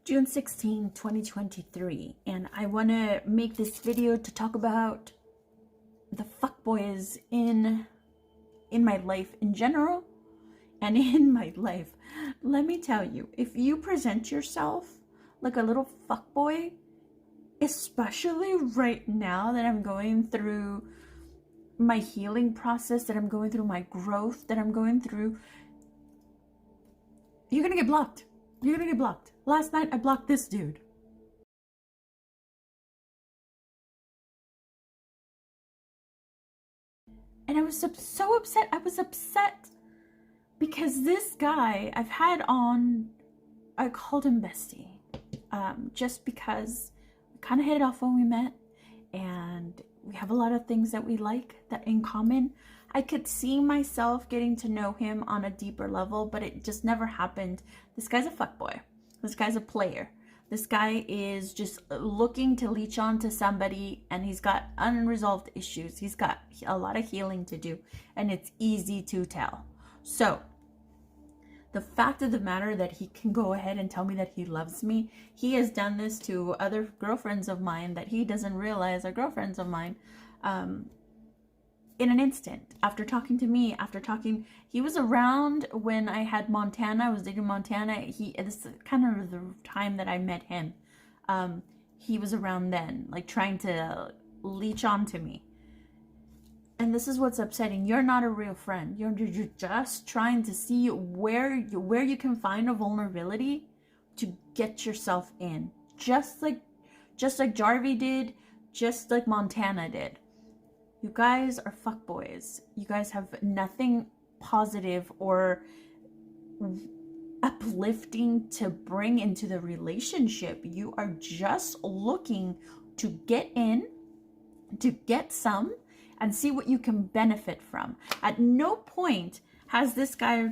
June 16, 2023, and I want to make this video to talk about the fuckboys in my life in general and in my life. Let me tell you, if you present yourself like a little fuckboy, especially right now that I'm going through my healing process, that I'm going through my growth, that I'm going through, you're gonna get blocked. You're gonna get blocked. Last night I blocked this dude. And I was so upset. I was upset because this guy I've had on, I called him bestie. Just because we kind of hit it off when we met and we have a lot of things that we like that in common. I could see myself getting to know him on a deeper level, but it just never happened. This guy's a fuckboy. This guy's a player. This guy is just looking to leech on to somebody, and he's got unresolved issues. He's got a lot of healing to do, and it's easy to tell. So the fact of the matter that he can go ahead and tell me that he loves me, he has done this to other girlfriends of mine that he doesn't realize are girlfriends of mine, in an instant. After talking to me, he was around when I had Montana. I was dating Montana. This is kind of the time that I met him. He was around then, like trying to leech onto me. And this is what's upsetting. You're not a real friend. You're just trying to see where you can find a vulnerability to get yourself in. Just like Jarvie did, just like Montana did. You guys are fuckboys. You guys have nothing positive or uplifting to bring into the relationship. You are just looking to get in, to get some, and see what you can benefit from. At no point has this guy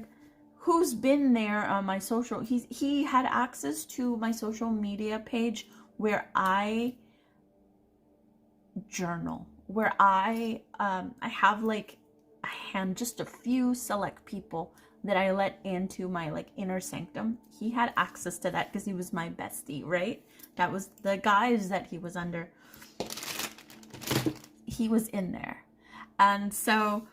who's been there on my social, he had access to my social media page where I journal, where I have like just a few select people that I let into my like inner sanctum. He had access to that because he was my bestie, right? That was the guys that he was under. He was in there. And so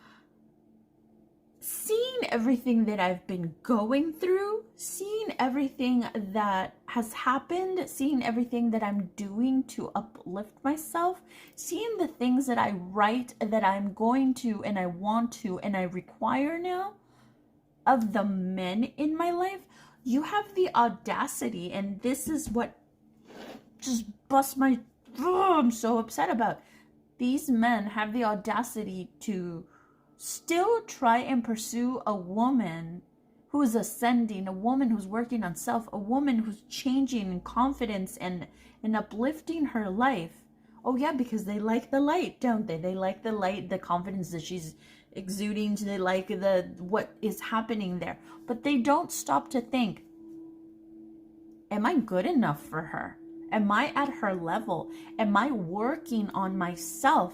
seeing everything that I've been going through, seeing everything that has happened, seeing everything that I'm doing to uplift myself, seeing the things that I write that I'm going to and I want to and I require now of the men in my life, you have the audacity, and this is what just busts my, I'm so upset about. These men have the audacity to still try and pursue a woman who is ascending, a woman who's working on self, a woman who's changing in confidence and uplifting her life. Oh yeah, because they like the light, don't they? They like the light, the confidence that she's exuding. They like what is happening there. But they don't stop to think, am I good enough for her? Am I at her level? Am I working on myself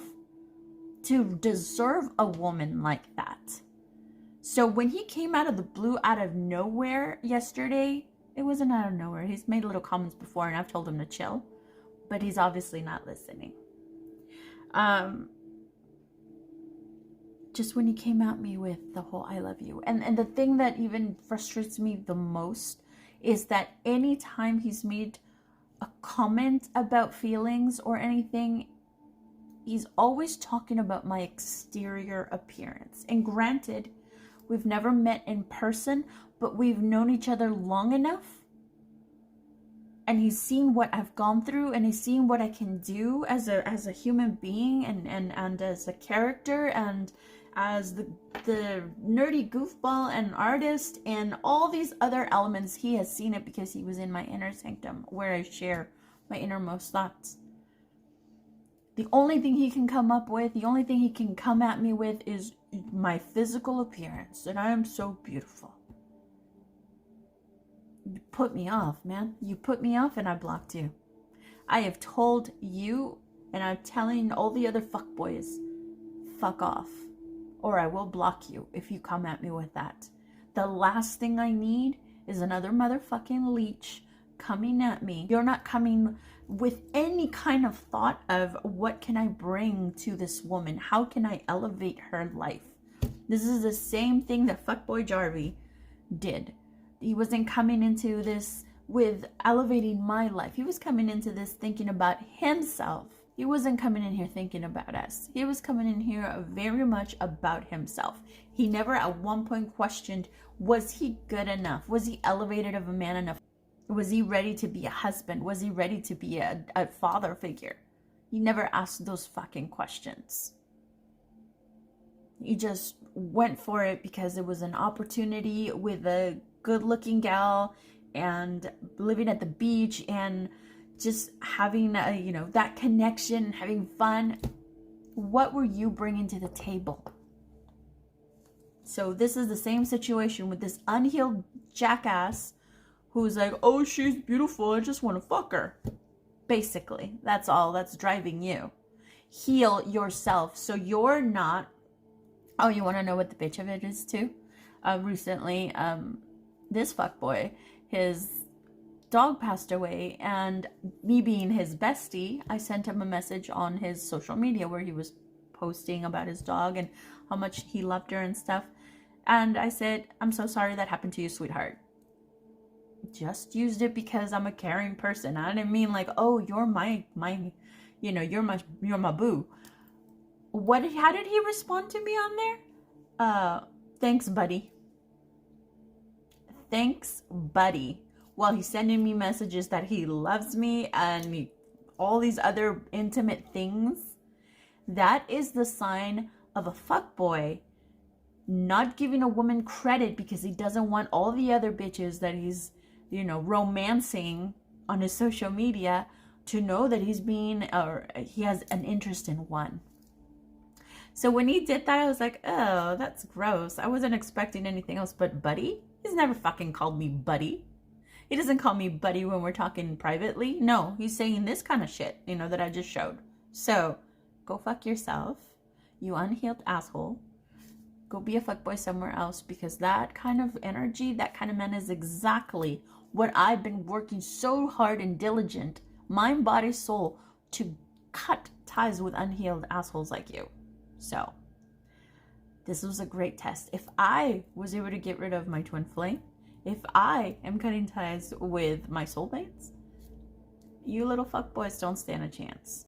to deserve a woman like that? So when he came out of the blue, out of nowhere yesterday, it wasn't out of nowhere. He's made little comments before and I've told him to chill, but he's obviously not listening. Just when he came at me with the whole I love you. And the thing that even frustrates me the most is that anytime he's made a comment about feelings or anything, he's always talking about my exterior appearance. And granted, we've never met in person, but we've known each other long enough. And he's seen what I've gone through, and he's seen what I can do as a human being and as a character and as the nerdy goofball and artist and all these other elements. He has seen it because he was in my inner sanctum where I share my innermost thoughts. The only thing he can come up with, the only thing he can come at me with is my physical appearance, that I am so beautiful. You put me off, man. You put me off and I blocked you. I have told you, and I'm telling all the other fuckboys, fuck off, or I will block you if you come at me with that. The last thing I need is another motherfucking leech coming at me. You're not coming with any kind of thought of what can I bring to this woman? How can I elevate her life? This is the same thing that fuckboy Jarvie did. He wasn't coming into this with elevating my life. He was coming into this thinking about himself. He wasn't coming in here thinking about us. He was coming in here very much about himself. He never at one point questioned, was he good enough? Was he elevated of a man enough? Was he ready to be a husband? Was he ready to be a father figure? He never asked those fucking questions. He just went for it because it was an opportunity with a good-looking gal and living at the beach and just having that connection, having fun. What were you bringing to the table? So this is the same situation with this unhealed jackass who's like, oh, she's beautiful, I just want to fuck her. Basically, that's all that's driving you. Heal yourself so you're not. Oh, you want to know what the bitch of it is too? Recently, this fuckboy, his dog passed away, and me being his bestie, I sent him a message on his social media where he was posting about his dog and how much he loved her and stuff. And I said, I'm so sorry that happened to you, sweetheart. Just used it because I'm a caring person. I didn't mean like, oh, you're my you're my boo. How did he respond to me on there? Thanks, buddy. Thanks, buddy. Well, he's sending me messages that he loves me and all these other intimate things. That is the sign of a fuckboy not giving a woman credit because he doesn't want all the other bitches that he's, romancing on his social media to know that he has an interest in one. So when he did that, I was like, oh, that's gross. I wasn't expecting anything else but buddy. He's never fucking called me buddy. He doesn't call me buddy when we're talking privately. No, he's saying this kind of shit, that I just showed. So go fuck yourself, you unhealed asshole. Go be a fuckboy somewhere else, because that kind of energy, that kind of man is exactly what I've been working so hard and diligent, mind, body, soul, to cut ties with unhealed assholes like you. So this was a great test. If I was able to get rid of my twin flame, if I am cutting ties with my soulmates, you little fuckboys don't stand a chance.